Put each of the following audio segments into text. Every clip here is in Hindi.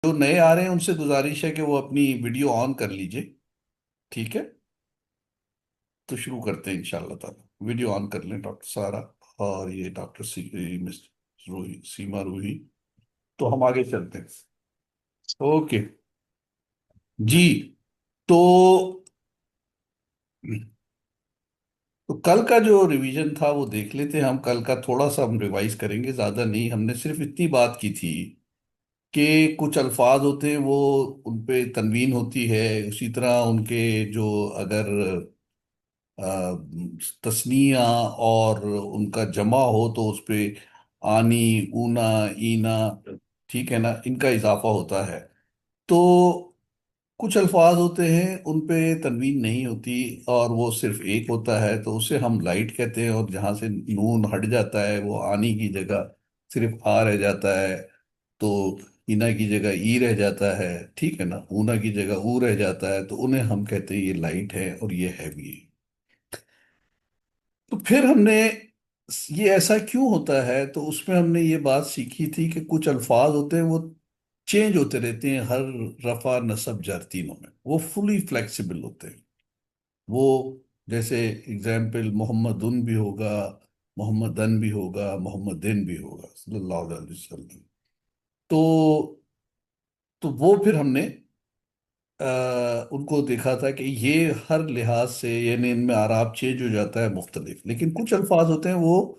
जो नए आ रहे हैं उनसे गुजारिश है कि वो अपनी वीडियो ऑन कर लीजिए। ठीक है, तो शुरू करते हैं इंशाल्लाह ताला। वीडियो ऑन कर लें डॉक्टर सारा और ये डॉक्टर मिस रूही, सीमा रूही। तो हम आगे चलते हैं। ओके जी। तो तो कल का जो रिवीजन था वो देख लेते हैं। हम कल का थोड़ा सा हम रिवाइज करेंगे, ज्यादा नहीं। हमने सिर्फ इतनी बात की थी कि कुछ अल्फाज होते हैं वो उन पे तनवीन होती है। उसी तरह उनके जो अगर तस्निया और उनका जमा हो तो उस पे आनी, ऊना, ईना, ठीक है ना, इनका इजाफा होता है। तो कुछ अल्फाज होते हैं उन पे तनवीन नहीं होती और वो सिर्फ एक होता है, तो उसे हम लाइट कहते हैं। और जहाँ से नून हट जाता है वो आनी की जगह सिर्फ आ रह जाता है, तो इना की जगह ई रह जाता है, ठीक है ना, ऊना की जगह ऊ रह जाता है, तो उन्हें हम कहते हैं ये लाइट है और ये हैवी है। तो फिर हमने ये ऐसा क्यों होता है, तो उसमें हमने ये बात सीखी थी कि कुछ अल्फाज होते हैं वो चेंज होते रहते हैं हर रफा नसब जर तीनों में, वो फुली फ्लेक्सिबल होते हैं। वो जैसे एग्जाम्पल मोहम्मदुन भी होगा, मोहम्मदन भी होगा, मोहम्मदिन भी होगा सल्लल्लाहु अलैहि वसल्लम। तो वो फिर हमने उनको देखा था कि ये हर लिहाज से यानी इनमें आराब चेंज हो जाता है मुख्तलिफ। लेकिन कुछ अल्फाज होते हैं वो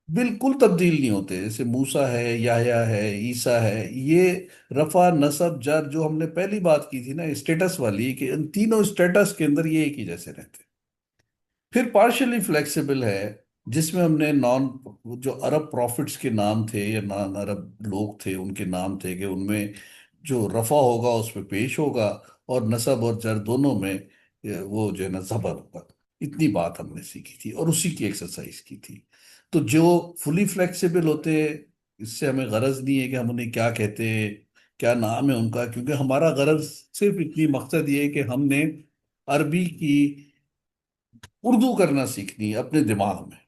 बिल्कुल तब्दील नहीं होते, जैसे मूसा है, याह्या है, ईसा है। ये रफा नसब जर जो हमने पहली बात की थी ना स्टेटस वाली, कि इन तीनों स्टेटस के अंदर ये एक ही जैसे रहते हैं। फिर पार्शियली फ्लेक्सिबल है, जिसमें हमने नॉन जो अरब प्रॉफिट्स के नाम थे या नॉन अरब लोग थे उनके नाम थे कि उनमें जो रफा होगा उस पे पेश होगा, और नसब और जर दोनों में वो जो है ना जबर होगा। इतनी बात हमने सीखी थी और उसी की एक्सरसाइज की थी। तो जो फुली फ्लेक्सिबल होते हैं, इससे हमें गरज नहीं है कि हम उन्हें क्या कहते हैं, क्या नाम है उनका, क्योंकि हमारा गरज सिर्फ इतनी मकसद ये है कि हमने अरबी की उर्दू करना सीखनी है अपने दिमाग में।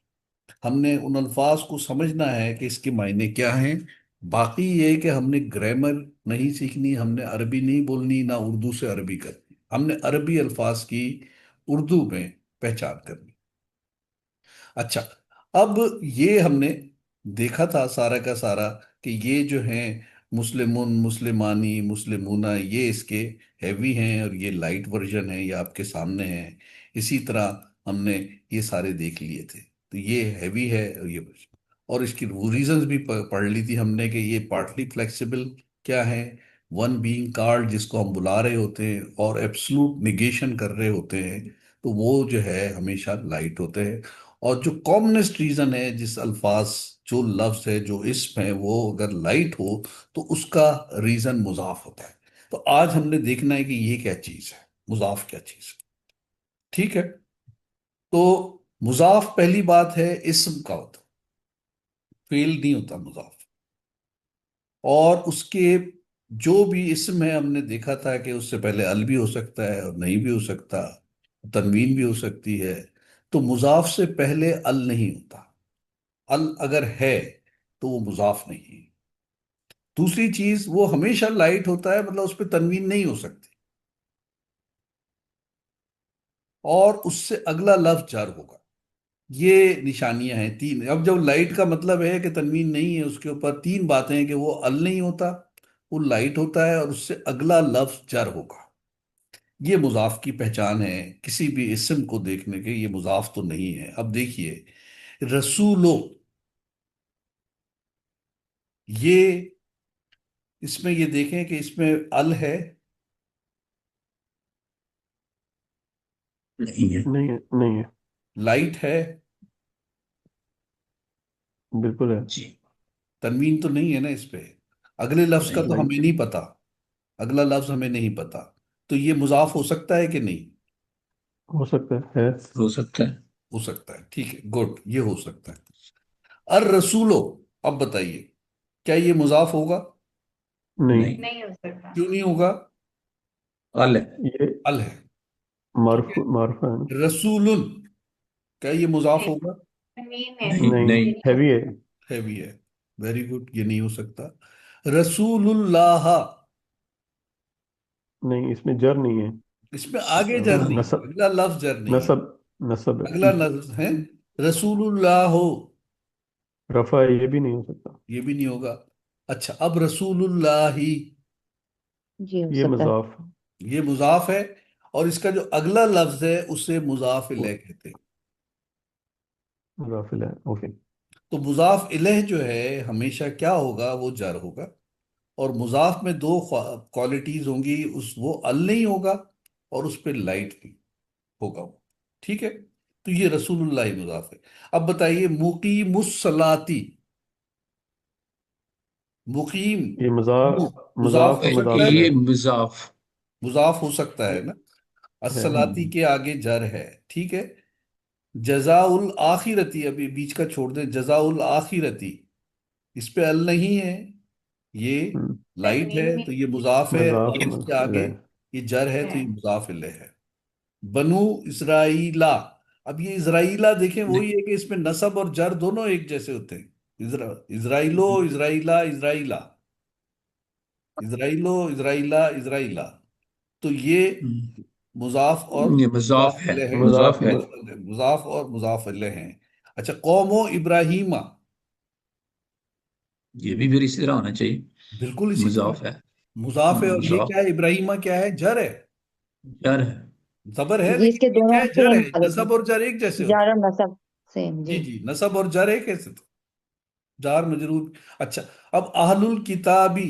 हमने उन अल्फाज को समझना है कि इसके मायने क्या हैं। बाकी ये है कि हमने ग्रामर नहीं सीखनी, हमने अरबी नहीं बोलनी, ना उर्दू से अरबी करनी। हमने अरबी अल्फाज की उर्दू में पहचान करनी। अच्छा, अब ये हमने देखा था सारा का सारा कि ये जो हैं मुस्लिमुन, मुस्लिमानी, मुस्लिमूना, ये इसके हैवी हैं और ये लाइट वर्जन है, ये आपके सामने है। इसी तरह हमने ये सारे देख लिए थे। तो ये हैवी है और ये वर्जन, और इसकी रीजंस भी पढ़ ली थी हमने कि ये पार्टली फ्लेक्सिबल क्या है, वन बीइंग कार्ड जिसको हम बुला रहे होते हैं और एब्सलूट निगेशन कर रहे होते हैं, तो वो जो है हमेशा लाइट होते हैं। और जो कॉमनेस्ट रीजन है, जिस अल्फाज, जो लफ्ज है, जो इस्म है, वो अगर लाइट हो तो उसका रीजन मुजाफ होता है। तो आज हमने देखना है कि ये क्या चीज है, मुजाफ क्या चीज है। ठीक है, तो मुजाफ पहली बात है इस्म का होता, फेल नहीं होता मुजाफ। और उसके जो भी इस्म है हमने देखा था कि उससे पहले अल भी हो सकता है और नहीं भी हो सकता, तनवीन भी हो सकती है। तो मुजाफ से पहले अल नहीं होता। अल अगर है तो वो मुजाफ नहीं है। दूसरी चीज, वो हमेशा लाइट होता है, मतलब उस पर तनवीन नहीं हो सकती, और उससे अगला लफ्ज जर होगा। ये निशानियां हैं तीन। अब जब लाइट का मतलब है कि तनवीन नहीं है उसके ऊपर, तीन बातें हैं कि वो अल नहीं होता, वो लाइट होता है, और उससे अगला लफ्ज जर होगा। ये मुजाफ की पहचान है। किसी भी इस्म को देखने के ये मुजाफ तो नहीं है। अब देखिए, रसूलो, ये इसमें ये देखें कि इसमें अल है, नहीं है। नहीं है, नहीं है। लाइट है, बिल्कुल है। जी। तनवीन तो नहीं है ना इस पे। अगले लफ्ज का तो नहीं। हमें लाइट नहीं पता, अगला लफ्ज हमें नहीं पता। तो ये मुजाफ हो सकता है कि नहीं? हो सकता है। हो सकता है। हो सकता है, ठीक है, गुड, ये हो सकता है। अर रसूलो, अब बताइए क्या ये मुजाफ होगा? नहीं। नहीं। नहीं हो सकता। क्यों नहीं होगा? अल है। ये अल है, ठीक मार्फ है। मार्फा है ना। रसूलुन, क्या ये मुजाफ नहीं, होगा? जमीन है। नहीं। नहीं, ये नहीं। नहीं हो हैवी है। सकता। हैवी है, वेरी गुड, ये नहीं हो सकता। रसूलुल्लाह, नहीं, इसमें जर नहीं है। इसमें आगे जर नहीं है, नसब। अगला लफ्ज जर नहीं है। नसब। नसब है। अगला लफ्ज है रसूलुल्लाह हो, रफा ये भी नहीं हो सकता। ये भी नहीं होगा। अच्छा, अब रसूलुल्लाही, ये हो ये सकता है। मजाफ। ये मुजाफ है, और इसका जो अगला लफ्ज है उसे मुजाफ वो इलैह कहते हैं। मुजाफिल है। ओके। तो मुजाफ इलैह जो है हमेशा क्या होगा, वो जर होगा। और मुजाफ में दो क्वालिटीज होंगी, उस वो अल नहीं होगा और उस पर लाइट नहीं होगा वो। ठीक है, तो ये रसूलुल्लाह ही मुजाफ है। अब बताइए मुकीमुस्सलाती, मुकीम ये मुजाफ मजाफ हो और सकता है मुजाफिल ना, है। ये मुजाफ। मुजाफ हो सकता है ना। है। अस्सलाती के आगे जर है, ठीक है। जजाउल आखिरती, अभी बीच का छोड़ दें, जजाउल आखिरती, इस पे अल नहीं है, ये हम्म, लाइट है, तो ये मुजाफ है, मजाफ और और इसके मुजाफिल आगे है। ये जर है, तो ये मुजाफ इलैह है। बनु इसराइला, अब ये इसराइला देखें, वही है कि इसमें नसब और जर दोनों एक जैसे होते हैं। इजराइलो, इजराइला, इजराइला, इजराइलो, इजराइला, इजराइला। तो ये मुजाफ और ये मुजाफ मुजाफ है, इलैह है, मजाफ मुजाफ है। मुजाफ और मुजाफ इलैह हैं। अच्छा, कौमो इब्राहिमा, ये भी फिर इसी तरह होना चाहिए। बिल्कुल इसी तरह मुजाफ है। मुजाफ है, और ये मुजाफ क्या है, इब्राहिमा क्या है, जर है। यार है। जबर है, ये लेकिन इसके ये क्या दोनों है, जर सेम है। नसब और जर एक जैसे होते जार और नसब सेम हैं। जी। जी जी, नसब और जर एक कैसे थे, जार मजरूर। अच्छा, अब अहलुल किताबी,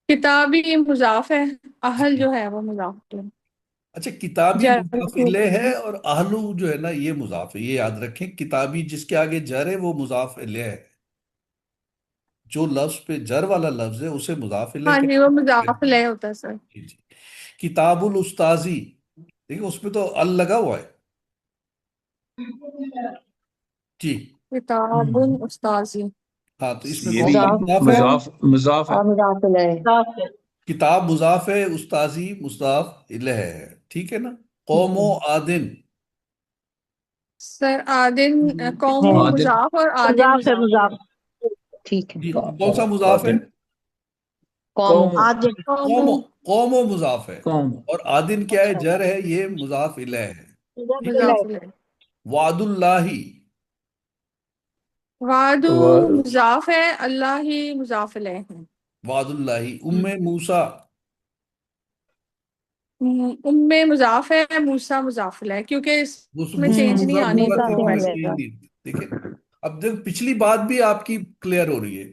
किताबी मुजाफ है। अहल जो है वो मुजाफ है। अच्छा किताबी जर मुजाफ इले है, और अहलू जो है ना ये मुजाफ है, ये याद रखें। किताबी जिसके आगे जर है वो मुजाफ इले है, जो लफ्ज पे जर वाला लफ्ज है उसे मुजाफ इले हाँ जी, वो कहते मुजाफ हैं। ले होता है सर। जी जी। किताबुल उस्ताजी, देखिए उसमें तो अल लगा हुआ है। जी। किताबुल उस्ताजी। हाँ, तो इसमें ये कौन भी सा मुजाफ मुजाफ है है। मुजाफ है। और मुजाफ इलैह। किताब मुजाफ है, उस्ताजी मुजाफ इले है, ठीक है ना। कौमो आदिन, सर आदिन कौम है आदिल। मुजाफ और आदिन मुजाफ है मुजाफ है। मुजाफ। ठीक है। जी कौन सा मुजाफ है। आदिल। कौम कौम। आदिल। कौम कौमो, कौमो मुजाफ है, कौम। और आदिन क्या है, अच्छा जर है, ये मुजाफ इले है। मुजाफ ठीक है। इलैह। मुजाफ ले। वादुल्लाही, वादू वा, मुजाफ है, अल्लाह ही मुजाफ ले है। वादुल्लाही उम्मे मूसा, उम्मे मुजाफ है, मूसा मुजाफ ले, क्योंकि इसमें चेंज नहीं मूसा आनी मूसा तो मूसा वो तो से कोई वैसे। चीज मिलेगा। नहीं। देखिए, अब देख पिछली बात भी आपकी क्लियर हो रही है,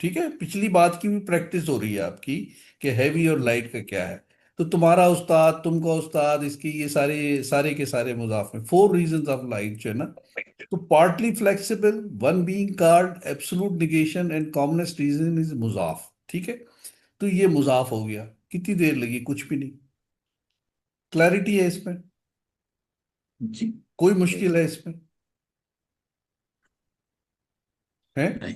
ठीक है, पिछली बात की भी प्रैक्टिस हो रही है आपकी, कि हैवी और लाइट का क्या है। तो तुम्हारा उस्ताद, तुमका उस्ताद, इसकी ये सारे सारे के सारे मुजाफ हैं। फोर रीजंस ऑफ लाइट जो है ना, तो partly flexible, one being card, absolute negation and commonest reason is मुजाफ, ठीक है। तो ये मुजाफ हो गया, कितनी देर लगी, कुछ भी नहीं। क्लैरिटी है इसमें, जी। कोई मुश्किल है इसमें, है। नहीं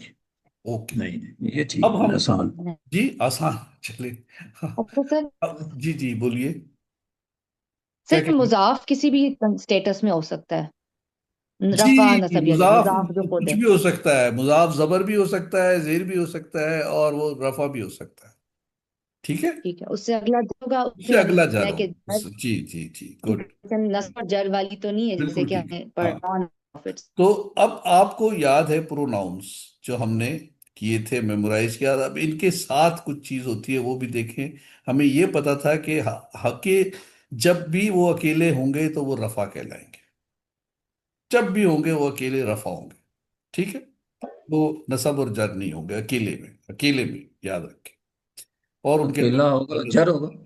ओके। नहीं नहीं, ये अब ठीक है, हम, आसान। जी आसान चले। हाँ, अच्छा सर। जी जी बोलिए, क्या सर कह रहे मुजाफ किसी भी स्टेटस में हो सकता है। हैं? रफा जी, नसब यानी मुजाफ मुजाफ जो खुद कुछ है। भी हो सकता है, मुजाफ जबर भी हो सकता है, जेर भी हो सकता है, और वो रफा भी हो सकता है, ठीक है। ठीक है, उससे अगला जो होगा उससे उसमें अगला जर है हो, कि जर जी जी जी, गुड, नस्ब और जर वाली तो नहीं है जैसे बिल्कुल कि ठीक है। हमें हाँ, नॉन प्रॉफिट्स। तो अब आपको याद है प्रोनाउंस जो हमने किए थे, मेमोराइज किया, अब इनके साथ कुछ चीज होती है वो भी देखें। हमें ये पता था कि हके जब भी वो अकेले होंगे तो वो रफा कहलाएंगे, जब भी होंगे वो अकेले रफा होंगे, ठीक है। वो नसब और जर नहीं होंगे, अकेले में, अकेले में, याद रखें। और उनके अकेला होगा, जर होगा। हैं,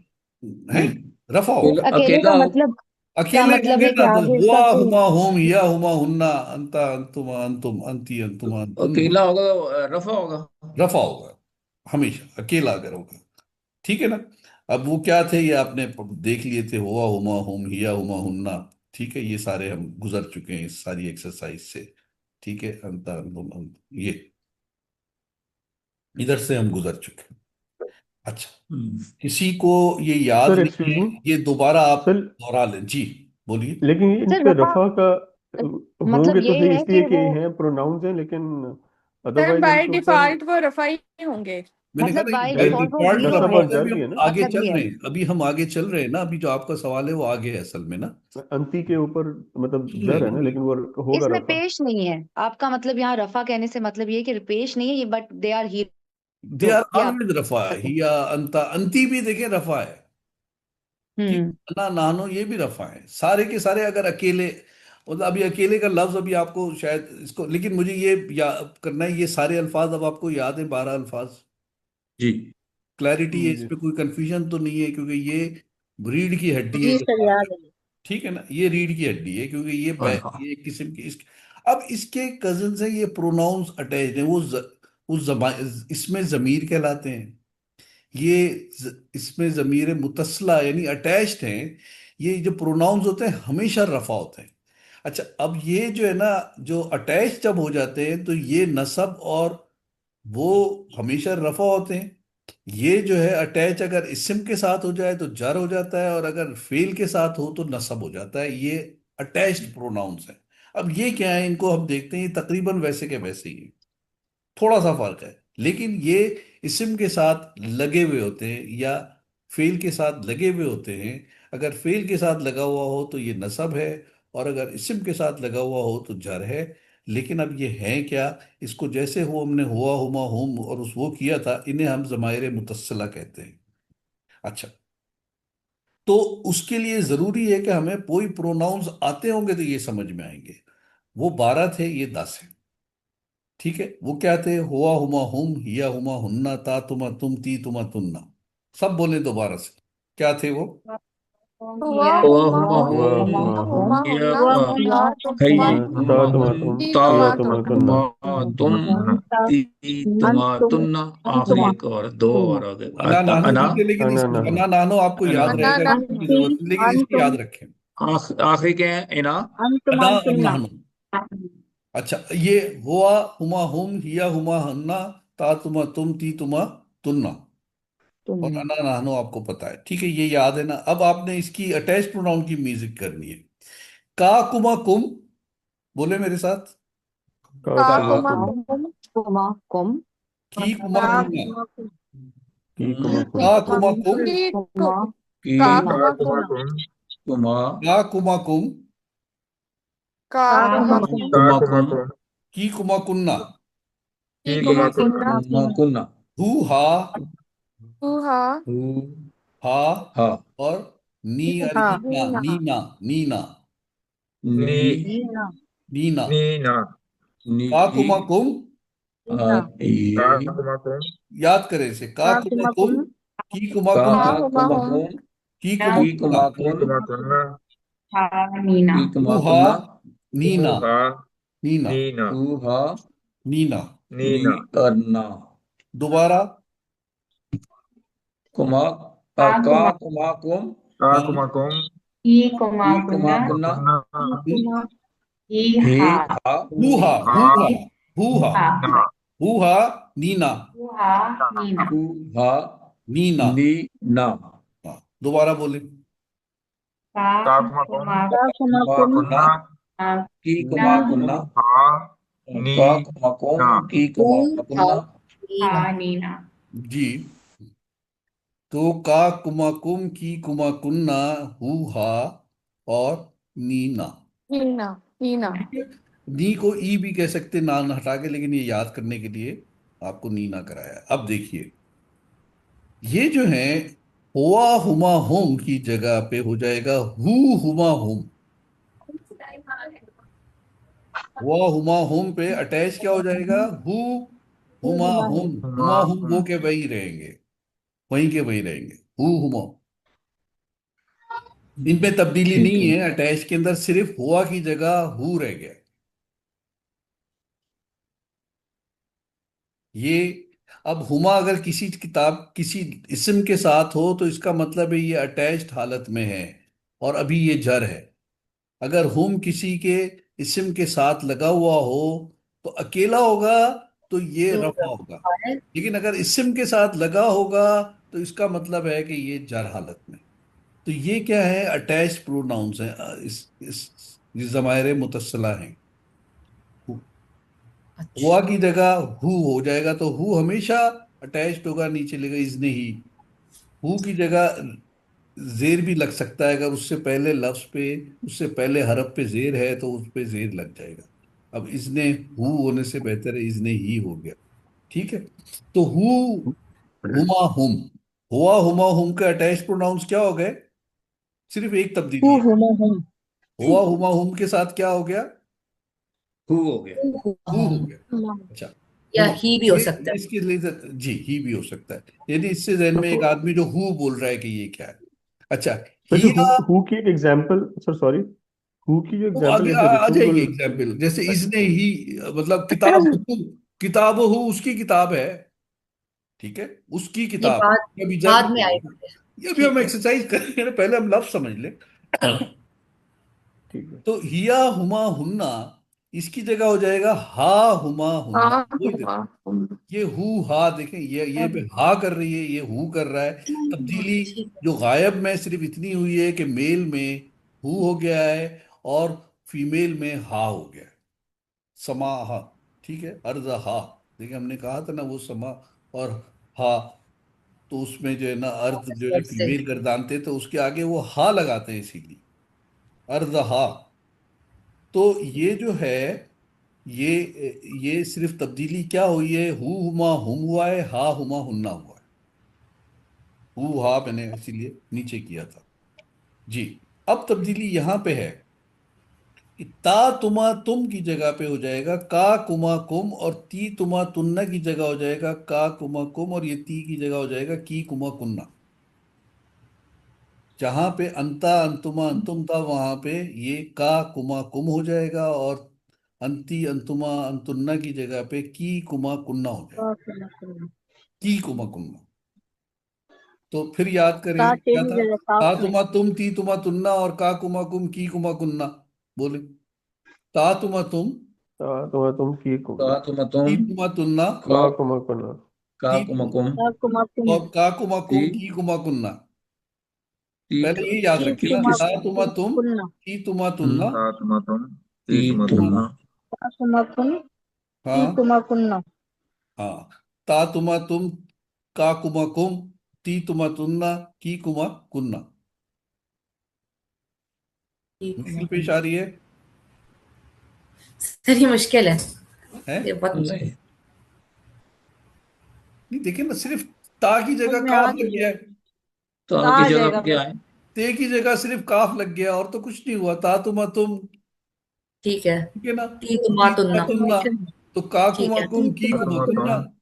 नहीं, रफा अकेला होगा। अकेले अकेला का हो। मतलब क्या अकेले मतलब होंगे है कि ना तो आगे हुआ उसका कोई। हुमा होम, या हुमा हुन्ना, अंता अंतुमा अंतुम, अंती अंतुमा अंतुम, अकेला होगा तो रफा होगा। रफा होगा हमेशा, अकेला अगर होगा, ठीक है ना। अब वो क्या थे, ये आपने देख लिए थे, हुआ हुमा हुम, हिया हुमा हुन्ना, ठीक है। ये सारे हम गुजर चुके हैं इस सारी एक्सरसाइज से, ठीक है। अंता अंतुम अंत, ये इधर से हम गुजर चुके हैं। अच्छा, हम्म। किसी को ये याद सर नहीं एक्सक्यूज है, मी। ये दोबारा आप सर दोहरा लें, जी बोलिए। लेकिन ये इन सर पे रफा रफा का मतलब होंगे तो ये सही, है इसलिए कि कि वो हैं प्रोनाउंस हैं, लेकिन सर अदरवाइज बाय इनके ऊपर। डिफॉल्ट वो रफा ही होंगे। मैंने कहा मतलब ना ये बाय बाय डिफॉल्ट वो डिफॉल्ट जीरो नसब रफा है, और होता है। जर अभी भी है हम ना, आगे मतलब चल ये रहे है। हैं, अभी हम आगे चल रहे हैं ना, अभी जो आपका सवाल है वो आगे है असल में ना, अंती के ऊपर मतलब चल रहे जर हैं है ना ना, अभी। लेकिन वो होगा इसमें रफा। पेश नहीं है, आपका मतलब यहाँ रफा कहने से मतलब ये है कि पेश नहीं है ये, but they are the hero, are ये आप ऑलवेज रफा, सकते हैं। हिया अंता, अंती भी देखे रफा है। ठीक, हम्म। ना नानो ये भी रफा है, सारे के सारे अगर अकेले, मतलब अभी अकेले का लफ्ज अभी आपको शायद इसको, लेकिन मुझे ये याद करना है, ये सारे अल्फाज अब आपको याद है, 12 अल्फाज, जी क्लैरिटी है, इस जी। पे कोई कंफ्यूजन तो नहीं है, क्योंकि ये रीढ़ की हड्डी है जी जो सर बात याद है। है। ठीक है ना, ये रीढ़ की हड्डी है, क्योंकि हाँ हाँ ये एक किस्म की अब इसके कजन से ये प्रोनाउंस अटैच्ड है, उस इसमें जमीर कहलाते हैं, इसमें जमीर मुतसला यानी अटैच्ड हैं। ये जो प्रोनाउंस होते हैं हमेशा रफा होते हैं। अच्छा, अब ये जो है ना, जो अटैच जब हो जाते हैं तो ये नसब और वो हमेशा रफा होते हैं। ये जो है अटैच अगर इस्म के साथ हो जाए तो जर हो जाता है, और अगर फेल के साथ हो तो नसब हो जाता है। ये अटैच्ड प्रोनाउंस है। अब ये क्या है, इनको हम देखते हैं, ये तकरीबन वैसे के वैसे ही है, थोड़ा सा फर्क है, लेकिन ये इस्म के साथ लगे हुए होते हैं या फेल के साथ लगे हुए होते हैं। अगर फेल के साथ लगा हुआ हो तो ये नसब है, और अगर इस्म के साथ लगा हुआ हो तो जर है। लेकिन अब ये है क्या, इसको जैसे हो हमने हुआ हुमा हुम और उस वो किया था, इन्हें हम ज़माइर मुतस्सिला कहते हैं। अच्छा, तो उसके लिए ज़रूरी है कि हमें कोई प्रोनाउंस आते होंगे तो ये समझ में आएंगे। वो 12 थे, ये 10 है। ठीक है, वो क्या थे, हुआ हुमा हुम, हिया हुमा हुन्ना, ता तुमा तुम, ती तुमा तुन्ना। सब बोले दोबारा से, क्या थे वो। हुआ हुआ हुमा हुआ हुम, हुआ हूँ हुआ हुआ हम, हुमा या हुन्ना, हुआ ता है तुमा ता हुमा तुमा हुम तुम, ती ता या तुमा तुमा तुम। तुन्ना। तुमा तुम ती तुमा तुन्ना। आखिरी एक और दो और आ गए। अना नानो अना ठीक है, लेकिन अना इस ना अना नानो आपको अना याद अन्ना रहेगा, ना इसकी जरूरत नहीं, लेकिन इसको याद रखें। आखिरी के हैं इना। अना और नानो। अच्छा, ये हुआ हुमा हुम, हिया हुमा हन्ना, ता तुमा तुम, ती तुमा तुन्ना, और तुम। अना नानो आपको पता है। ठीक है, ये याद है ना। अब आपने इसकी अटैच प्रोनाउन की म्यूजिक करनी है। का कुमा कुम, बोले मेरे साथ। का का का कुमा कुमा कुम, कुम, कुमा कुम। की कुमा का कुन्ना, की हम्म, कुमा की कुन, का कुमा कुमा कुम, की कुमा की का कुन्ना। कुमा कुम, कुमा का कुमा कुम, का कुमा कुम, कुमा कुम की कुमा कुन्ना, की की कुमा कुन्ना, कुमा कुन्ना। हु हा, हुहा हु हा, हा और नी और हा, ईना, नीना, नीना, नी नीना। नीना। नीना नी का कुमा कुम, आ ए काकुमाकुम याद करें इसे, का का कुमा कुमा कुम, कुम। की कुमा का कुन्ना, हुमा कुमा हुम, कुम की कुमा की कुन्ना, कुमा कुन नीकुमाकुन्ना नीना। की कुमा हु हा, कुन्ना। नीना, ऊहा नीना, नीना हु हा नीना। नी नीना और ना। दोबारा। कुमा का कुमा कुम हाँ, काकुमाकुम की कुमा कुन्ना कुमाकुन्ना हे हा हु हा, हु हा हा, हु हा, नीना हु हा, नीना, हु हा नीना। नी ना। हाँ, दोबारा बोले। काकुमाकुम का कुमा कुमा कुम। कुन्ना की कुमा कुन्ना ऊहा का कुमा नीना कुम की कुमा कुन्ना। नीना। जी, तो का कुमा कुम, की कुमा कुन्ना, हु हा, और नीना। हीना, हीना। ठीक है? नी को ई भी कह सकते नान हटा के, लेकिन ये याद करने के लिए आपको नीना कराया। अब देखिए, ये जो है हुआ हुमा हुम की जगह पे हो जाएगा हु हुमा हुम। हुआ हुमा हुम पे अटैच क्या हो जाएगा, हु हुमा हुम। हुमा हुम वो के वही रहेंगे, वहीं के वही रहेंगे, हु हुमा। इनमें तब्दीली ठीक नहीं है। है, अटैच के अंदर सिर्फ हुआ की जगह हु रह गया। ये अब हुमा अगर किसी किताब किसी इस्म के साथ हो तो इसका मतलब है ये अटैच्ड हालत में है, और अभी ये जर है। अगर हुम किसी के इस्म के साथ लगा हुआ हो तो अकेला होगा, तो ये रफा होगा। लेकिन अगर इस्म के साथ लगा होगा तो इसका मतलब है कि ये जर हालत में। तो ये क्या है, अटैच्ड प्रोनाउंस है, इस ज़माइर मुतस्सला हैं। हुआ अच्छा की जगह हु हो जाएगा, तो हु हमेशा अटैच्ड होगा, नीचे लिखा इजने ही। हु की जगह जेर भी लग सकता है, अगर उससे पहले लफ्ज पे, उससे पहले हरफ पे जेर है तो उस पे जेर लग जाएगा। अब इसने हु होने से बेहतर है इसने ही हो गया। ठीक है। तो हु, हुमा हुम, हुआ हुमा हुम के अटैच प्रोनाउंस क्या हो गए? सिर्फ एक हु तब्दीली है। हुमा हुम। हुआ हुमा हुम के साथ क्या हो गया? हु हो गया। हु हुमा हु हो हुम। गया। अच्छा। या हुआ, ही भी हो सकता ये है। इसके लिए जी ही भी हो सकता है। यानी इससे जहन में एक तो आदमी जो हु बोल रहा है कि ये क्या है। अच्छा। वैसे हिया, हु की एक एग्जांपल, सर सॉरी, हु की जो वो एग्जांपल आगे जैसे आ जाएगी रिटूबल। एग्जाम्पल, जैसे इसने ही, मतलब किताब, किताब हो उसकी किताब है। ठीक है, उसकी ये किताब। बात अभी जर बाद में नहीं है। आएगा। ये भी हम ठीक है। एक्सरसाइज करेंगे ना, पहले हम लफ्ज समझ ले। ठीक है। तो हिया हुमा हुन्ना, इसकी जगह हो जाएगा हा हुमा हुन्ना। हाँ वही हुआ देखो, हुम। ये हु हा, देखें ये पे हा कर रही है, ये हु कर रहा है। तब्दीली ठीक है। जो गायब में सिर्फ इतनी हुई है कि मेल में हु हो गया है और फीमेल में हा हो गया है। समाहा। ठीक है, अर्ज हा। देखिए हमने कहा था ना वो समा और हा, तो उसमें जो है ना अर्ज जो है फिर से। फीमेल गर्दानते तो उसके आगे वो हा लगाते हैं, इसीलिए अर्ज हा। तो ये जो है, ये सिर्फ तब्दीली क्या हुई है, हु हुमा हुम हुआ है, हा हुमा हुन्ना हुआ है। हु हा मैंने इसीलिए नीचे किया था। जी। अब तब्दीली यहां पे है कि ता तुमा तुम की जगह पे हो जाएगा का कुमा कुम, और ती तुमा तुन्ना की जगह हो जाएगा का कुमा कुम, और ये ती की जगह हो जाएगा की कुमा कुन्ना। जहां पे अंता अंतुमा अंतुम था वहां पे ये का कुमा कुम हो जाएगा, और अंती अंतुमा अंतुन्ना की जगह पे की कुमा कुन्ना हो जाएगा। की कुमा कुन्ना। तो फिर याद करें ता क्या तेरी था? जगह ता काफ में। तुमा तुम, ती तुमा तुन्ना, और का कुमा कुम की कुमा कुन्ना। बोले। ता तुमा तुम, तुम की का तुम ती तुम तुमा तुन्ना, का का कुमा कुना। का ती कुम कुम ता कुमा कुम। और का कुमा ती कुम की कुमा कुन्ना। ती पहले ये याद ती रखिए ना, कुमा ता तुमा तुम, कुन्ना। की तुमा तुन्ना, का तुम तुम ती ती तुमा, तुम ता कुमा कुन। ती हाँ कुमा कुन्ना। हाँ, ता तुमा तुम, का कुमा कुम, ती तुमा तुन्ना, की कुमा कुन्ना। ती कुमा मुश्किल पेश कुन्ना। आ रही है? सर ये मुश्किल है। हैं? ये बहुत मुश्किल। नहीं। नहीं, देखिए ना, सिर्फ ता की समझ जगह में आ काफ तो लग गया गया। है। तो ता की आ जगह जाएगा क्या बस। है? ते की जगह सिर्फ काफ लग गया, और तो कुछ नहीं हुआ। ता तुमा तुम। ठीक है। ठीक है ना? ती कुमा की कुमा तुन्ना। तुन्ना, तो का ठीक कुमा है। कुम ती की कुमा कुमा तुम कुन्ना। तुम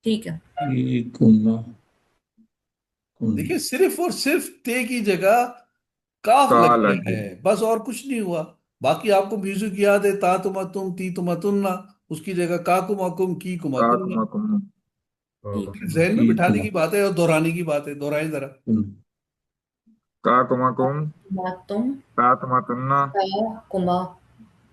ठीक है। ती कुम कुम देखिए सिर्फ और सिर्फ ते की जगह काफ का लग लग गया गया। है, बस और कुछ नहीं हुआ। बाकी आपको म्यूजिक याद है, ता तुमा तुम, ती तुमा तुन्ना, उसकी जगह का कुमा कुम की कुमा का कुन्ना। तुम ठीक है। जहन में ती बिठाने कुम की बात है और दोहराने की बात है, दोहराएं जरा। कुम का कुम कुम कुमा तुम। ता तुम तुन्ना ता कुमा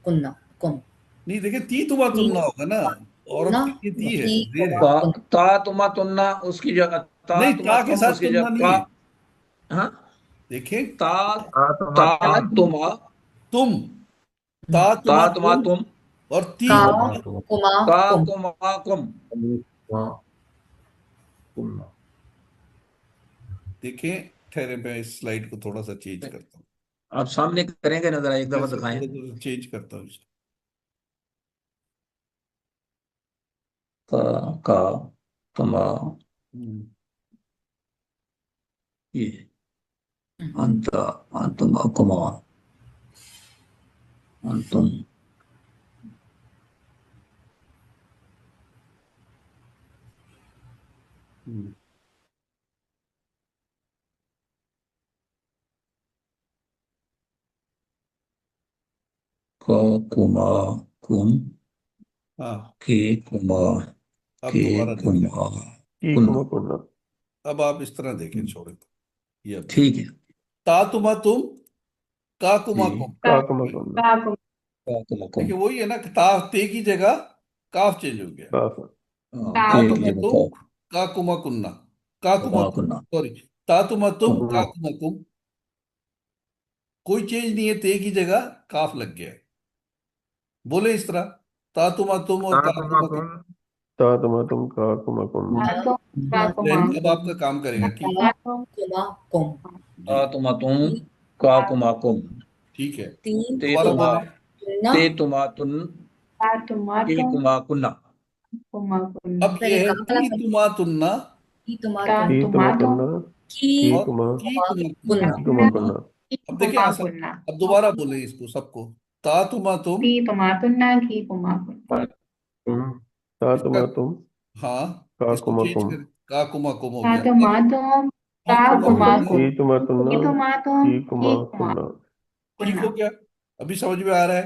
कुन्ना। कुम। नहीं, देखिए ती तुमा ती तुन्ना होगा ना, औरत कुन्ना। के लिए ती है, ती जेर है। कुमा ता कुन्ना। ता तुम तुन्ना उसकी जगह ता नहीं, तुम ता के तुम साथ उसकी तुन्ना जगह नहीं का। है। हाँ। देखें, ता ता तुम ता तुम। तुम तुम, ता हम्म। ता तुमा तुम तुम, तुम और ती का तुमा। कुमा का कुम। कुम कुम देखें, ठहरे, मैं इस स्लाइड को थोड़ा सा चेंज करता हूँ। आप सामने करेंगे ना, जरा एक मैं दफा इसे दिखाएं। थोड़ा सा चेंज करता हूँ इसे। का तुम हम्म, ये अंत अंतुम कुम अंतुम हम्म। का कुमा कुम हाँ, के कुमा अब के दोबारा देखें। कुमा की कुम। कुमा कुना। अब आप इस तरह देखें, छोड़े तो ये अब देखें। ठीक है। ता तुमा तुम, का जी। कुमा कुम। का कुमा कुना। का कुमा कुम देखिए वही है ना कि ता ते की जगह काफ चेंज हो गया। काफ। ता के की तुमा जगह तुम, का का कुमा कुन्ना, का कुमा कुमा कुम, कुन्ना सॉरी, ता तुमा तुम, कुम। का कुमा कुम। कोई चेंज नहीं है, ते की जगह काफ लग गया है। बोले इस तरह, ता तुमा तुम और ता का तुम कुमा कुम। तुम ता तुम का कुमा कुम प्लेन अब आपका काम करेगा की ता कुमा कुम जी तुम का कुमा कुम ठीक है ती ते दोबारा तुमा बोले तुन्ना ते तुमा तुन के कुमा कुन्ना। अब ये पहले है का वाला ती तुमा तुन्ना की तुमा ती तुम तुम तुन्ना की की और कुमा की कुमा तुमा कुन्ना कुमा कुन्ना अब देखिए ऐसा अब दोबारा बोले इसको सबको ता तुमा तुम तुम ता इसका तुम हाँ का इसको कुमा चेंज कुम कर का कुमा कुम हो गया अब हाँ कुमा कुन्ना ती तुम तुन्ना की कुमा कुन्ना ठीक हो गया अभी समझ में आ रहा है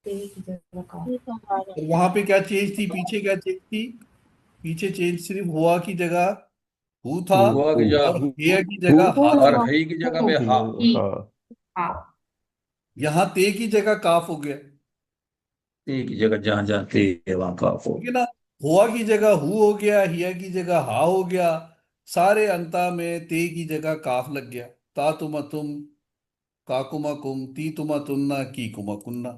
ते की जगह का और वहां पे क्या चेंज थी पीछे क्या चेंज थी पीछे चेंज सिर्फ हुआ की जगह हु था हुआ की हु जगह और हु हेयर की जगह हा और था हई की जगह पे हा। हाँ यहाँ ते की जगह काफ हो गया ते की जगह जहां जहां ते है वहां का हो। ठीक है ना हुआ की जगह हु हो गया हिया की जगह हा हो गया सारे अंता में ते की जगह काफ लग गया ता तुमा तुम काकुमा कुम ती तुमा तुन्ना की कुमा कुन्ना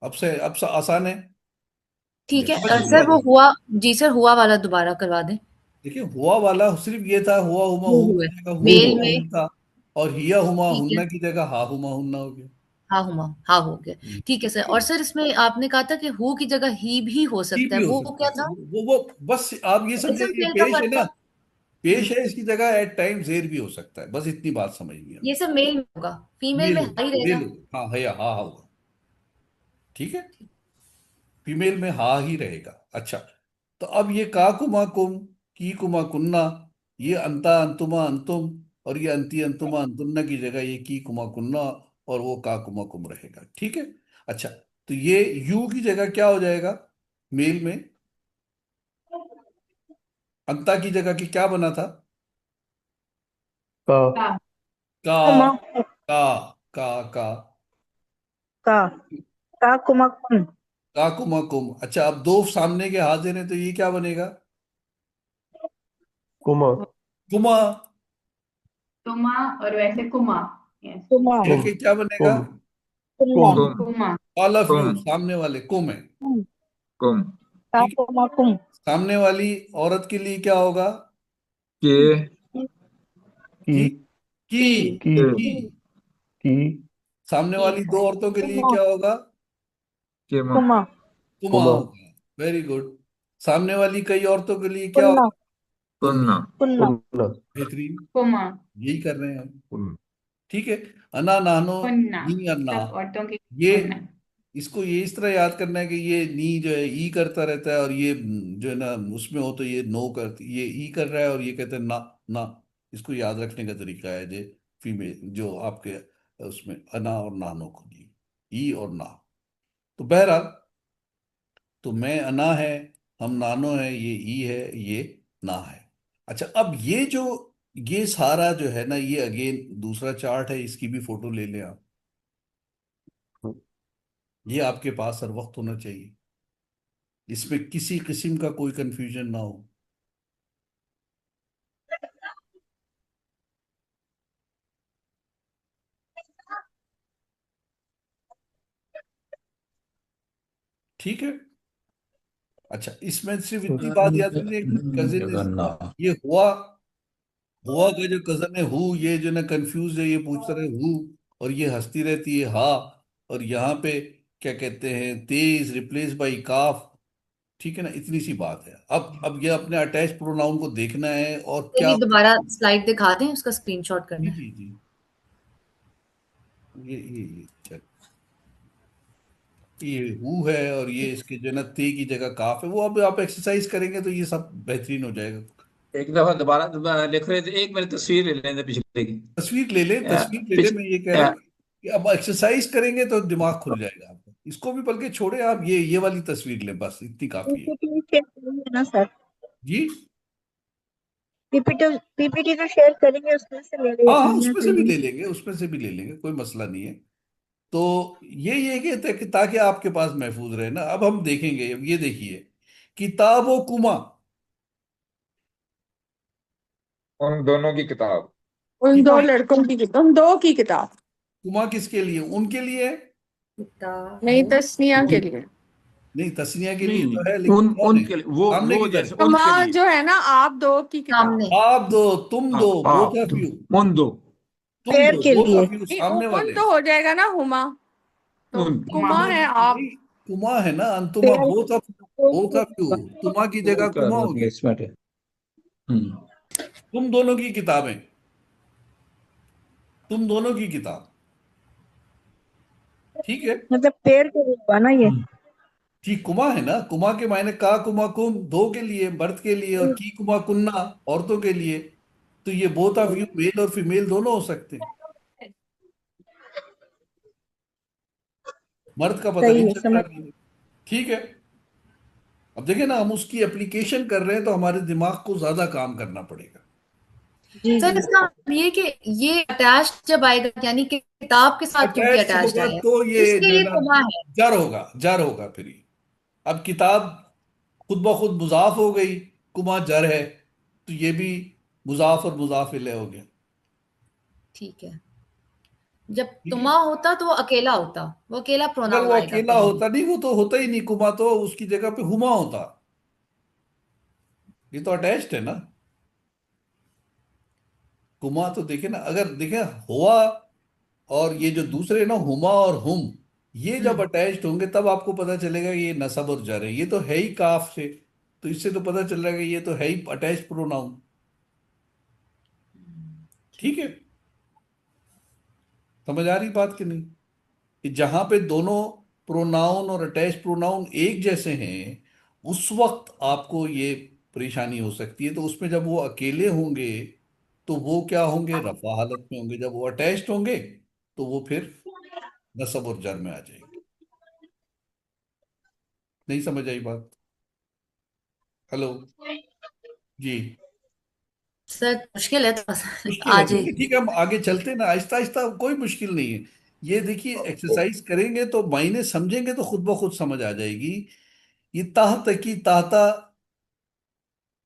अब से आसान है ठीक है बस इतना सर वो हुआ जी सर हुआ वाला दोबारा करवा दें देखिए हुआ वाला सिर्फ ये था हुआ हुमा हु हु हुए की जगह हु मेल हुमा में हुन था और हिया हुमा ठीक है हुन्ना की जगह हा हुमा हुन्ना हो गया हा हो गया ठीक है सर और सर इसमें आपने कहा था कि हु की जगह ही भी हो ही सकता भी है हो वो सकता क्या है था वो बस आप ये समझे इसम ये फेल का पेश है फर्क ना था पेश है इसकी जगह एट टाइम जेर भी हो सकता है बस इतनी बात समझनी है ये सब मेल में होगा फीमेल मेल में हो हाई रहेगा मेल हो हाँ है हा हा होगा ठीक है फीमेल में हा ही रहेगा अच्छा तो अब ये का कुमा कुम की कुमा कुन्ना ये अंता अंतुमा अंतुम और ये अंती अंतुमा अंतुन्ना की जगह ये की कुमा कुन्ना और वो का कुमा कुम रहेगा ठीक है अच्छा तो ये यू की जगह क्या हो जाएगा मेल में अंता की जगह की क्या बना था का का कुमा का का का का कुमा कुम का कुमा कुम अच्छा अब दो सामने के हाथ देने तो ये क्या बनेगा कुमा कुमा कुमा कह कुम के क्या बनेगा कुम कुन्ना कुम ऑल ऑफ यू कुम सामने वाले कुम है कुम का ठीक है कुमा कुम सामने वाली औरत के लिए क्या होगा के की कि की की की की सामने वाली दो औरतों के लिए कुमा क्या होगा के मा कुमा कुमा कुमा होगा वेरी गुड सामने वाली कई औरतों के लिए क्या कुन्ना होगा कुन्ना कुन्ना कुन्ना कुन्ना बेहतरीन यही कर रहे हैं हम कुन्ना ठीक है अना नानो नी अन्ना ये इसको ये इस तरह याद करना है कि ये नी जो है ई करता रहता है और ये जो है ना उसमें हो तो ये नो करती ये ई कर रहा है और ये कहते हैं ना ना इसको याद रखने का तरीका है जो फीमेल जो आपके उसमें अना और नानो को लिए ई और ना तो बहरहाल तो मैं अना है हम नानो है ये ई है ये ना है अच्छा अब ये जो ये सारा जो है ना ये अगेन दूसरा चार्ट है इसकी भी फोटो ले लें आप ये आपके पास हर वक्त होना चाहिए इसमें किसी किस्म का कोई कंफ्यूजन ना हो ठीक है अच्छा इसमें सिर्फ इतनी बात याद रखिए कि कजिन जगन्ना ये हुआ का जो कजन है हु ये जो ना कंफ्यूज है ये पूछता रहे हु और ये हंसती रहती है हा और यहाँ पे क्या कहते हैं ते इज रिप्लेस बाई काफ ठीक है ना इतनी सी बात है अब ये अपने अटैच प्रोनाउन को देखना है और क्या भी दोबारा स्लाइड दिखा दें उसका स्क्रीनशॉट जी करना है जी जी ये चल ये हु है और ये इसके जो है ना ते की जगह काफ है वो अब आप एक्सरसाइज करेंगे तो ये सब बेहतरीन हो जाएगा एक दफा दोबारा लिख रहे थे एक मेरी तस्वीर ले लेते पिछले की। तस्वीर ले ले पिछ, मैं ये कह रहा हूँ कि अब एक्सरसाइज करेंगे तो दिमाग खुल जाएगा आपका इसको भी बल्कि छोड़े आप ये वाली तस्वीर लें बस इतनी काफी है पीपीटी शेयर करेंगे ना सर जी पीपीटी पीपीटी तो शेयर करेंगे उसमें से ले हाँ हाँ लेना उसमें से भी चाहिए ले लेंगे उसमें से भी ले लेंगे कोई मसला नहीं है तो ये कहते हैं कि ताकि आपके पास महफूज रहे ना अब हम देखेंगे अब ये देखिए किताबो कुमा उन दोनों की किताब उन दो किताब लड़कों की किताब, उन दो की किताब कुमा किसके लिए उनके लिए है किताब नहीं, तस्निया के लिए। नहीं, तस्निया के लिए नहीं तो है, नहीं, लेकिन कौन है? उनके लिए, सामने वो किधर जैसे है? उनके हुमा लिए। जो है ना, आप दो की किताब। सामने। आप दो, तुम हाँ, दो, बोथ आप ऑफ दो, यू। उन दो, तुम पेड़ दो, के बोथ लिए। ऑफ यू, नहीं, सामने उन वाले। तो हो जाएगा ना हुमा, तो उन। कुमा नहीं है आप। नहीं, कुमा है ना, अंतुमा, पेड़ बोथ ऑफ, बोथ के ऑफ यू। लिए। तुमा की वो जगह कर कुमा हो गया। रिप्लेसमेंट है। तुम दोनों की किताबें, तुम दोनों की किताब, ठीक है। मतलब पेड़ के लिए हुआ ना ये। ठीक, कुमा है ना, कुमा के मायने का कुमा कुम, दो के लिए, मर्द के लिए, और की कुमा कुन्ना, औरतों के लिए। तो ये बोथ ऑफ यू, मेल और फीमेल दोनों हो सकते हैं। मर्द का पता सही नहीं है, चल रहा समझ। है। ठीक है। अब देखिए ना, हम उसकी एप्लीकेशन कर रहे हैं तो हमारे दिमाग को ज्यादा काम करना पड़ेगा। जी सर जी। इसका मतलब ये कि ये अटैच जब आएगा, यानी कि किताब के साथ क्योंकि अटैच अटैच्ड होगा आया, तो ये इसके जो है लिए ना, कोमा है। जर होगा, जर होगा फिर ये। अब किताब खुद ब खुद मुजाफ हो गई, कुमा जर है, तो ये भी मुजाफ और मुजाफ इलैह हो गया। ठीक है। जब ठीक है। तुमा होता तो वो अकेला होता, वो अकेला अगर प्रोनाउन वो आएगा अकेला कहीं भी। होता, नहीं वो तो होता ही नहीं, कुमा तो उसकी जगह पे हुमा होता। ये तो अटैच्ड है ना। कुमा तो देखे ना, अगर देखे हुआ, और ये जो दूसरे ना, हुमा और हुम, ये जब हम्म। अटैच्ड होंगे तब आपको पता चलेगा कि ये नसब और जर है। ये तो है ही काफ से, तो इससे तो पता चल रहा है कि ये तो है ही अटैच्ड प्रोनाउन। ठीक है। समझ आ रही बात कि नहीं? कि जहां पे दोनों प्रोनाउन और अटैच प्रोनाउन एक जैसे हैं, उस वक्त आपको ये परेशानी हो सकती है। तो उसमें जब वो अकेले होंगे तो वो क्या होंगे, रफा हालत में होंगे। जब वो अटैच्ड होंगे तो वो फिर नसब और जर में आ जाएंगे। नहीं समझ आई बात? हेलो जी। सर मुश्किल है थोड़ा सा, मुश्किल आ है, चलिए जाएगी। ठीक है, हम आगे चलते हैं ना, आहिस्ता आहिस्ता, कोई मुश्किल नहीं है। ये देखिए, एक्सरसाइज करेंगे तो मायने समझेंगे तो खुद ब खुद समझ आ जाएगी। ये ताहत की ताहता,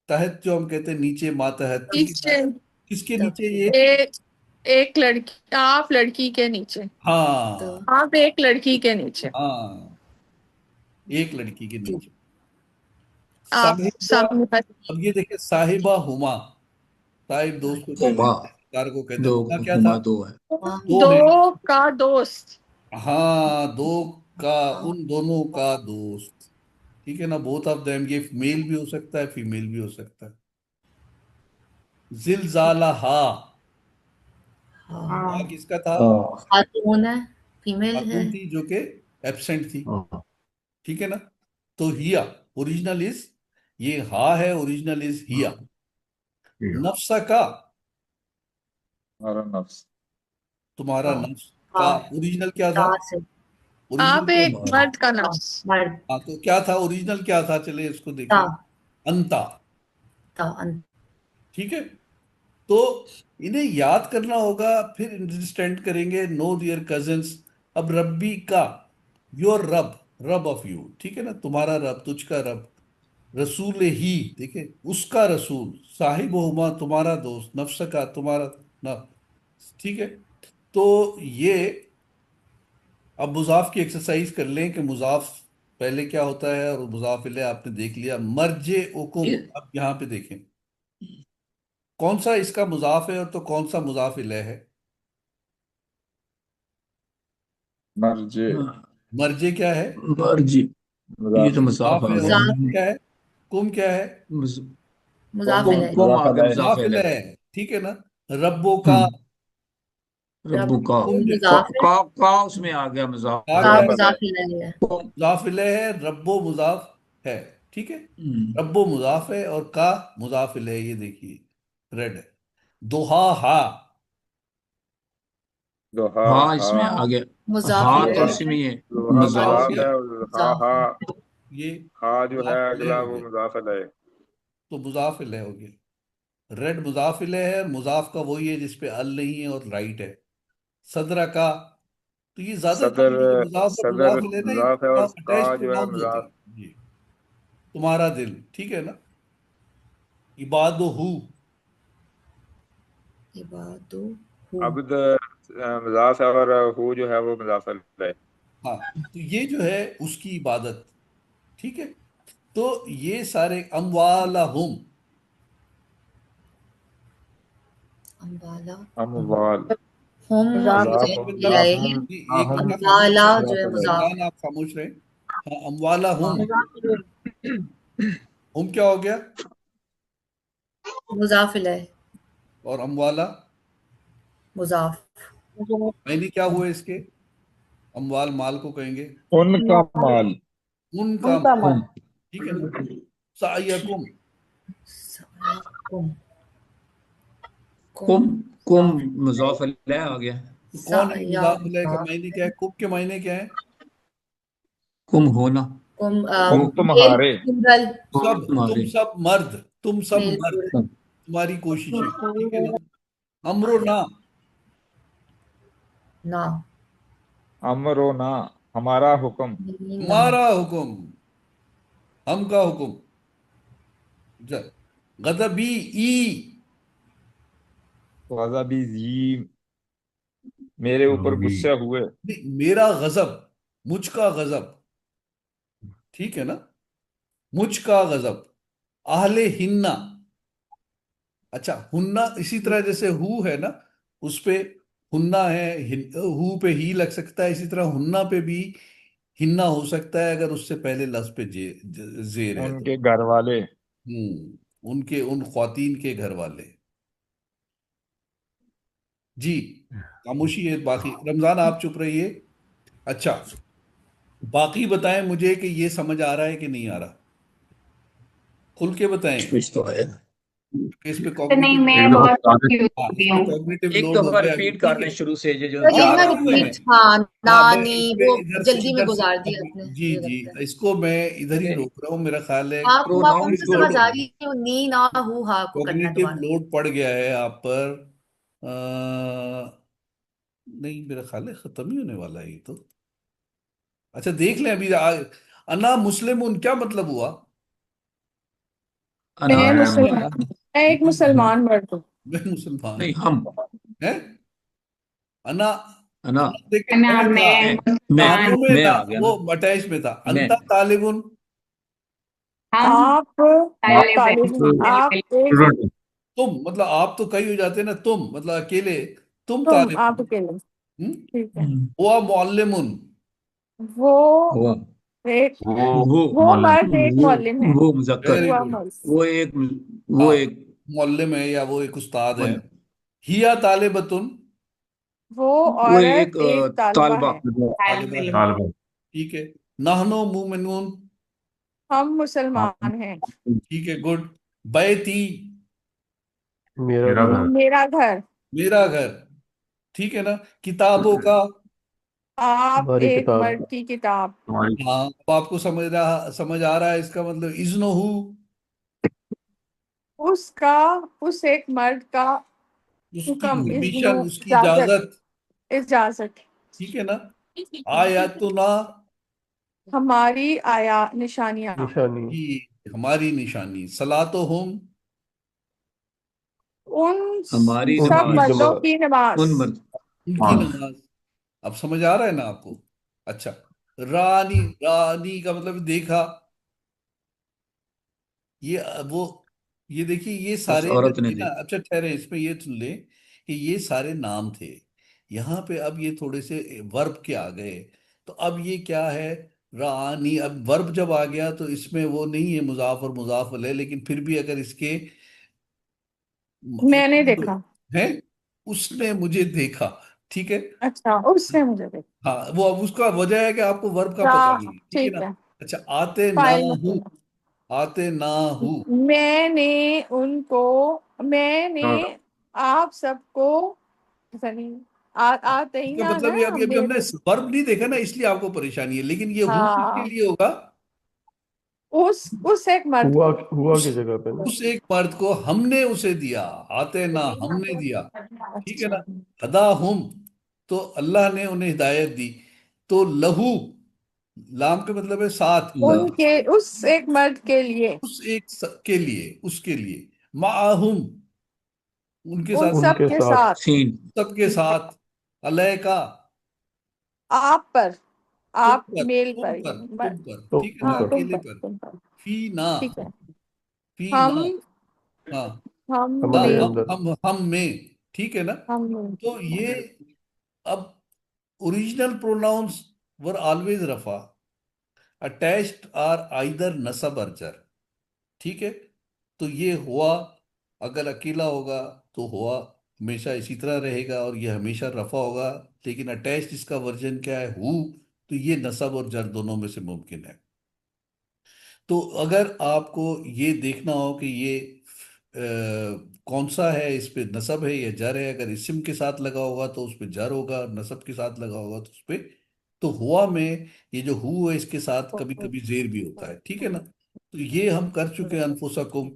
तहत जो हम कहते हैं नीचे, मातहत, ठीक है ना? नीचे। किसके तब नीचे ये? एक एक लड़की, आप लड़की के नीचे। तो हाँ, आप एक लड़की के नीचे। हाँ, एक लड़की के ठीक। नीचे। आप साहिबा। सामने पर। अब ये देखिए, साहिबा हुमा, साहिब दोस्त को कहते हुमा, हैं, कार को कहते हैं। दो, हुमा क्या था? हुमा दो है। हाँ। दो है। दो का दोस्त। हाँ, दो का, हाँ। उन दोनों का दोस्त। ठीक है ना, बोथ ऑफ देम, ये मेल भी हो सकता है, फीमेल भी हो सकता है। जिलजाला हा, हाँ। हा किसका था? हाँ खातून है, फीमेल है। खातून थी जो कि एब्सेंट थी। हाँ ठीक है ना? तो हिया, ओरिजिनल इज, ये हा है, ओरिजिनल इज हिया। ठीक नफ्सा का, हमारा नफ्स। तुम्हारा हाँ। नफ्स का हाँ। ओरिजिनल क्या था? ता से। ओरिजिनल आप क्या एक था? है। मर्द का हाँ, नफ्स। मर्द। हाँ, तो क्या था ओरिजिनल, क्या था, चलिए इसको ता। देखें। अंता। ता अंत। ठीक है। तो इन्हें याद करना होगा, फिर अंडरस्टैंड करेंगे, नो डियर कजन्स। अब रब्बी का, योर रब, रब ऑफ यू, ठीक है ना, तुम्हारा रब, तुझका रब। रसूल ही, देखिए, उसका रसूल। साहिब हुमा, तुम्हारा दोस्त। नफ्स का, तुम्हारा नफ्स। ठीक है। तो ये, अब मुजाफ की एक्सरसाइज कर लें कि मुजाफ पहले क्या होता है और मुजाफ इले आपने देख लिया। मर्जे उकुम, ये अब यहाँ पे देखें कौन सा इसका मुजाफ है और तो कौन सा मुजाफ इले है। मर्जे, हाँ, मर्जे क्या है? मर्जी, ये तो मसाफ मुजाफ आ है। और गया। मुजाफ। कुम क्या है? कुम क्या है? मुज- मुजाफ कुम, इलैह। कुम आ गया मुजाफ मुजाफे इले ले। है। ठीक है ना? रब्बो का, हम्म, रब्बू रब का, कुम जो, का, मुजाफ है। का उसमें आ गया का मुजाफ का क्या ले। है? मुजाफ इलैह है। कुम। मुजाफ इले है, रब्बो मुजाफ है। ठीक है। हम्म, रब्बो मुजाफ है और का मुजाफ इले है, ये देखिए, रेड है। दुहा हा, दोहा हाँ हा। इसमें आ हाँ, गया। मुजाफ हाँ तो दोहा, इलैह इसी है। में ये दोहा क्या हो मुजाफ मजाफ गया? है। है और हा मुजाफ। हा। ये हा जो है मुजाफ इले अगला हो वो गया। मुजाफ अलैह। तो मुजाफ इले हो गया। रेड मुजाफ इले है, मुजाफ का वही है जिसपे अल नहीं है और राइट है। सदरा का, तो ये ज्यादातर सदर, ये मुजाफ और सदर मुजाफ इले ना, ये मुजाफ है और का अटैच जो है प्रोनाउन होते मुजाफ। हैं जी। तुम्हारा दिल, ठीक है ना? इबादहू, इबादु हु। अब्द मुजाफ है और हु जो है वो मुजाफ अलैह। हाँ, तो ये जो है उसकी इबादत, ठीक है, तो ये सारे अमवालहुम, अम्बाला अमवाल हम मुजाफ जो है मतलब इलाही, जी, एक मिनट आप खामोश अम्बाला रहे, जो है इमरान मुजाफ। आप खामोश रहे। हाँ, अमवालहुम, हम क्या हो गया, मुजाफ इलैह, और अमवाला मुजाफ। यानी क्या हुए इसके, अमवाल माल को कहेंगे, उनका माल उनका उनका माल, मत ठीक है ना, सायकुम, कुम कुम, कुम कुम मुजाफ इलैह आ गया। तो कौन है साया मुजाफ इलैह का मायने क्या है, कुब के मायने क्या है, कुम होना, कुम तुम मेल तुम्हारे प्लूरल, सब, तुम तुम्हारे। सब मर्द, तुम सब मेल मर्द, प्लूरल। कुम, तुम्हारी कोशिशें, ठीक है ना, अमरो ना, ना अमरो ना, हमारा हुक्म, ना हमारा हुक्म, हम का हुक्म, गदबी ई, गज़बी जी, मेरे ऊपर गुस्से हुए, नहीं, मेरा गजब, मुझ का गजब, ठीक है ना, मुझ का गजब, आहले हिन्ना, अच्छा हुन्ना इसी तरह जैसे हु है ना, उस पे हुन्ना है, हु पे ही लग सकता है, इसी तरह हुन्ना पे भी हिन्ना हो सकता है अगर उससे पहले लफ्ज पे जेर है तो। उनके घर वाले, उनके, उन ख्वातीन के घर वाले, जी, खामोशी है बाकी, रमजान आप चुप रहिए। अच्छा, बाकी बताएं मुझे कि ये समझ आ रहा है कि नहीं आ रहा, खुल के बताएं, कुछ तो है। कि इस पे तो नहीं, कॉग्निटिव मैं लोड, बहुत confused हाँ हो इस गई पे हूँ। कॉग्निटिव एक लोड हो दफा गया अभी, रिपीट ठीक कर है, दें शुरू से जो तो जा एक ना रहा हूं मैं, रिपीट, हाँ, हाँ मैं नानी, इस पे वो जल्दी में इधर से गुजार दिया अब, आपने, जी मुझे जी, लगता है। इसको मैं इधर ही रोक रहा हूँ, मेरा ख्याल है आप हुआ प्रोनाउन मुझे जोड़ समझ आ रही है, वो नी ना हु हा को करना है कॉग्निटिव दोबारा। लोड पड़ गया है आप पर, नहीं मेरा ख्याल है खत्म ही होने वाला है ये तो। अच्छा देख लें अभी अना मुस्लिम क्या मतलब हुआ, अना मैं मुस्लिम। मुसलमान, मैं एक मुसलमान मर्द हूँ। मैं मुसलमान नहीं, हम। है, अना, अना, अना देखे ना, मैं था, मैं मैं मुस्लमान। नानो में मैं था, आ गया वो ना। अटैच में था, मैं, अंता तालिबुन, हम आप तालिब हैं। तालिब हैं, आप एक, तुम मतलब आप तो कई हो जाते हैं ना, तुम मतलब अकेले, तुम तुम, आप तालिब, अकेले, ठीक है। हुआ मुअल्लिमुन, वो हुआ, एक, वो वो मर्द एक वो मौलिम है। वो मुजक्कर, वेरी हुआ गुड, मर्द, वो एक, वो हाँ, एक मुअल्लिम है या वो एक उस्ताद है, मौलवी, हिया तालिबतुन, वो वो एक औरत एक तालिबा तालबा। है। तालिबा है, तालिब। ठीक है, नहनो मुमिनून, हम मुसलमान हैं। ठीक है, गुड, बैती, मेरा घर। मेरा घर, मेरा घर, ठीक है ना, किताबों का, आप हमारी एक किताब। मर्द की किताब, हाँ अब आपको समझ आ रहा है इसका मतलब, इज्नो उसका, उस एक मर्द का उसकी हुक्म, इज्नु, परमिशन, उसकी इजाजत, इजाजत, इजाजत, ठीक है ना, आयातुना, हमारी आया निशानियां, निशानी। की हमारी निशानी, सलातो हम, उन हमारी सब उनकी नमाज, मर्दों जमात। की नमाज। उन मर्द। उनकी नमाज, अब समझ आ रहा है ना आपको, अच्छा, रानी, रानी का मतलब देखा, ये वो, ये देखिए ये उस सारे औरत अगर ने ये ना, देखा। अच्छा ठहरे इसमें ये सुन ले कि ये सारे नाम थे, यहाँ पे अब ये थोड़े से वर्ब के आ गए, तो अब ये क्या है, रानी, अब वर्ब जब आ गया तो इसमें वो नहीं है मुजाफ और मुजाफ अलैह, लेकिन फिर भी अगर इसके मैंने देखा, है, उसने मुझे देखा, ठीक है, अच्छा उसने मुझे देखा, हाँ वो अब उसका वजह है कि आपको वर्ब का पता नहीं है, ठीक है ठीक ना, है, अच्छा, आते ना फाइल हूँ, मतलब, आते ना हूँ, मैंने उनको, मैंने आप सबको, ऐसा नहीं, आते ही इसका ना मतलब ये ना अभी अभी हमने मेरे, वर्ब नहीं देखा ना, इसलिए आपको परेशानी है, लेकिन ये हु किसके हाँ, लिए होगा, उस एक मर्द हुआ, को, हुआ उस की जगह पे ना। उस एक मर्द को हमने उसे दिया, आते ना हमने दिया, ठीक है अच्छा, ना, हदा हम, तो अल्लाह ने उन्हें हिदायत दी, तो लहू, लाम का मतलब है साथ, ला, उनके, उस एक मर्द के लिए, उस एक के लिए, उसके लिए, माहुम, उनके उन साथ सब उनके के साथ। साथ, सबके साथ, अलह का, आप पर, आप तुम पर मेल तुम पर पर ब- तुम पर तुम ठीक है ना, हाँ, पर। अकेले पर। तुम पर फी ना, ठीक है। फी हम ना, हाँ, हम ना, हमारे में अंदर। हम में, ठीक है ना। हम तो में ये अब ओरिजिनल प्रोनाउंस वर ऑलवेज रफा, अटैच्ड आर आइदर नसब और जर, ठीक है। तो ये हुआ, अगर अकेला होगा तो हुआ हमेशा इसी तरह रहेगा और ये हमेशा रफा होगा। लेकिन अटैच्ड इसका वर्जन क्या है, हु, तो ये नसब और जर दोनों में से मुमकिन है। तो अगर आपको ये देखना हो कि ये कौन सा है, इस पे नसब है या जर है, अगर इस्म के साथ लगा होगा तो उस पे जर होगा, नसब के साथ लगा होगा तो उस पे, तो हुआ में ये जो हु है इसके साथ कभी कभी जेर भी होता है, ठीक है ना। तो ये हम कर चुके हैं, अनफुसकुम,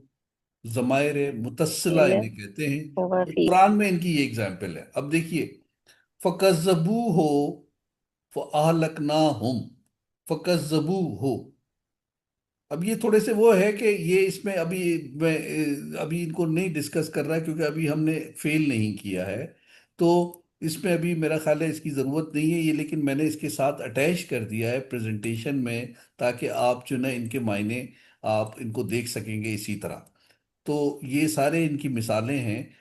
जमायर मुतस्सिला इन्हें कहते हैं। और कुरान में इनकी ये एग्जाम्पल है। अब देखिए, फकज़्ज़बू हो फअहलकना हम, फकज़्ज़बू हो। अब ये थोड़े से वो है कि ये इसमें अभी मैं अभी इनको नहीं डिस्कस कर रहा क्योंकि अभी हमने फेल नहीं किया है। तो इसमें अभी मेरा ख्याल है इसकी ज़रूरत नहीं है ये, लेकिन मैंने इसके साथ अटैच कर दिया है प्रेजेंटेशन में, ताकि आप जो ना इनके मायने आप इनको देख सकेंगे इसी तरह। तो ये सारे इनकी मिसालें हैं।